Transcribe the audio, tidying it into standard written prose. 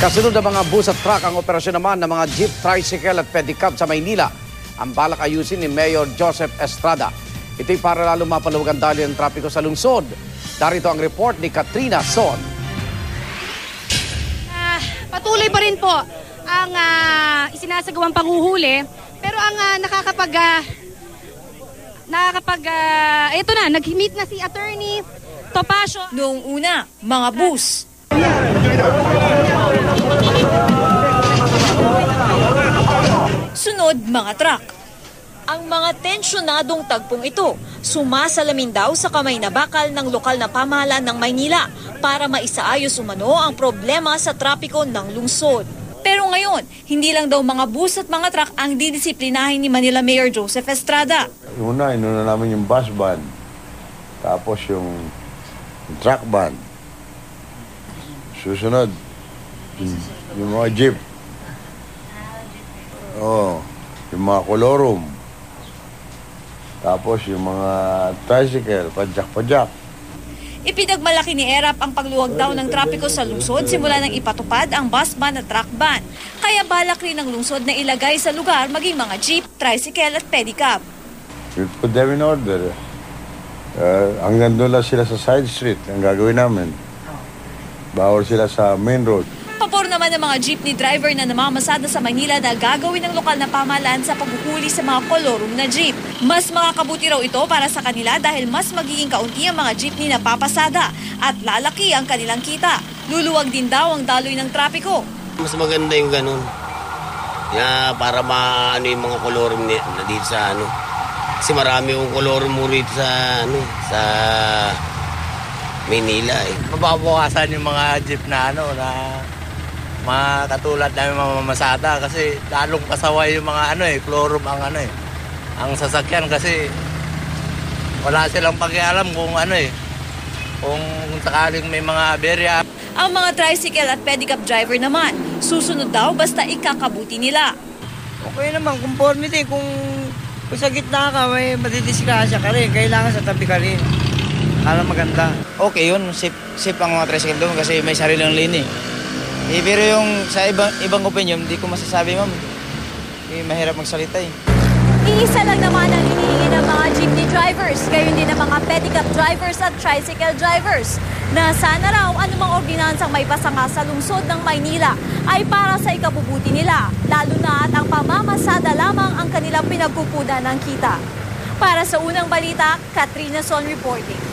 Kasunod ng mga bus at truck ang operasyon naman ng mga jeep, tricycle at pedicab sa Maynila. Ang balak ayusin ni Mayor Joseph Estrada. Ito'y para lalo mapaluwag ang daloy ng trapiko sa lungsod. Darito ang report ni Katrina Son. Patuloy pa rin po ang isinasagawang panghuhuli, pero ang ito na, nag-meet na si Attorney Topacio. Noong una, mga bus. Sunod, mga truck. Ang mga tensyonadong tagpong ito, sumasalamin daw sa kamay na bakal ng lokal na pamahalaan ng Maynila para maisaayos umano ang problema sa trapiko ng lungsod. Pero ngayon, hindi lang daw mga bus at mga truck ang didisiplinahin ni Manila Mayor Joseph Estrada. Inuna namin yung bus ban, tapos yung truck ban. Susunod, yung mga jeep. Yung mga kolorum. Tapos yung mga tricycle, padyak-padyak. Ipinagmalaki ni ERAP ang pagluwag daw ng trapiko sa lungsod simula nang ipatupad ang bus ban at truck ban. Kaya balak rin ng lungsod na ilagay sa lugar maging mga jeep, tricycle at pedicab. We put them in order. Hanggang doon lang sila sa side street ang gagawin namin. Bawal sila sa main road. Pabor naman ng mga jeepney driver na namamasada sa Manila na gagawin ng lokal na pamahalaan sa paghuhuli sa mga kolorum na jeep. Mas makakabuti raw ito para sa kanila dahil mas magiging kaunti ang mga jeepney na papasada at lalaki ang kanilang kita. Luluwag din daw ang daloy ng trapiko. Mas maganda yung ganun. Para maano yung mga kolorum na dito sa ano. Kasi marami yung kolorum mo rito sa Manila eh. Mababawasan yung mga jeep na mga katulad namin mamamasada kasi lalong pasaway yung mga klorum ang sasakyan kasi wala silang pakialam kung kung sakaling may mga aberya. Ang mga tricycle at pedicab driver naman, susunod daw basta ikakabuti nila. Okay naman, conformity kung sa gitna ka, may madidiskasya ka rin, kailangan sa tabi ka rin. Alam maganda. Okay yun, safe ang mga tricycle doon kasi may sariling lane eh. Pero yung sa ibang opinion, hindi ko masasabi ma'am. Mahirap magsalita eh. Iisa lang naman ang hinihingi ng mga jeepney drivers, gayon din ng mga pedicab drivers at tricycle drivers, na sana raw anumang ordinansang may pasanga sa lungsod ng Maynila ay para sa ikabubuti nila, lalo na at ang pamamasada lamang ang kanilang pinagkukunan ng kita. Para sa Unang Balita, Katrina Son reporting.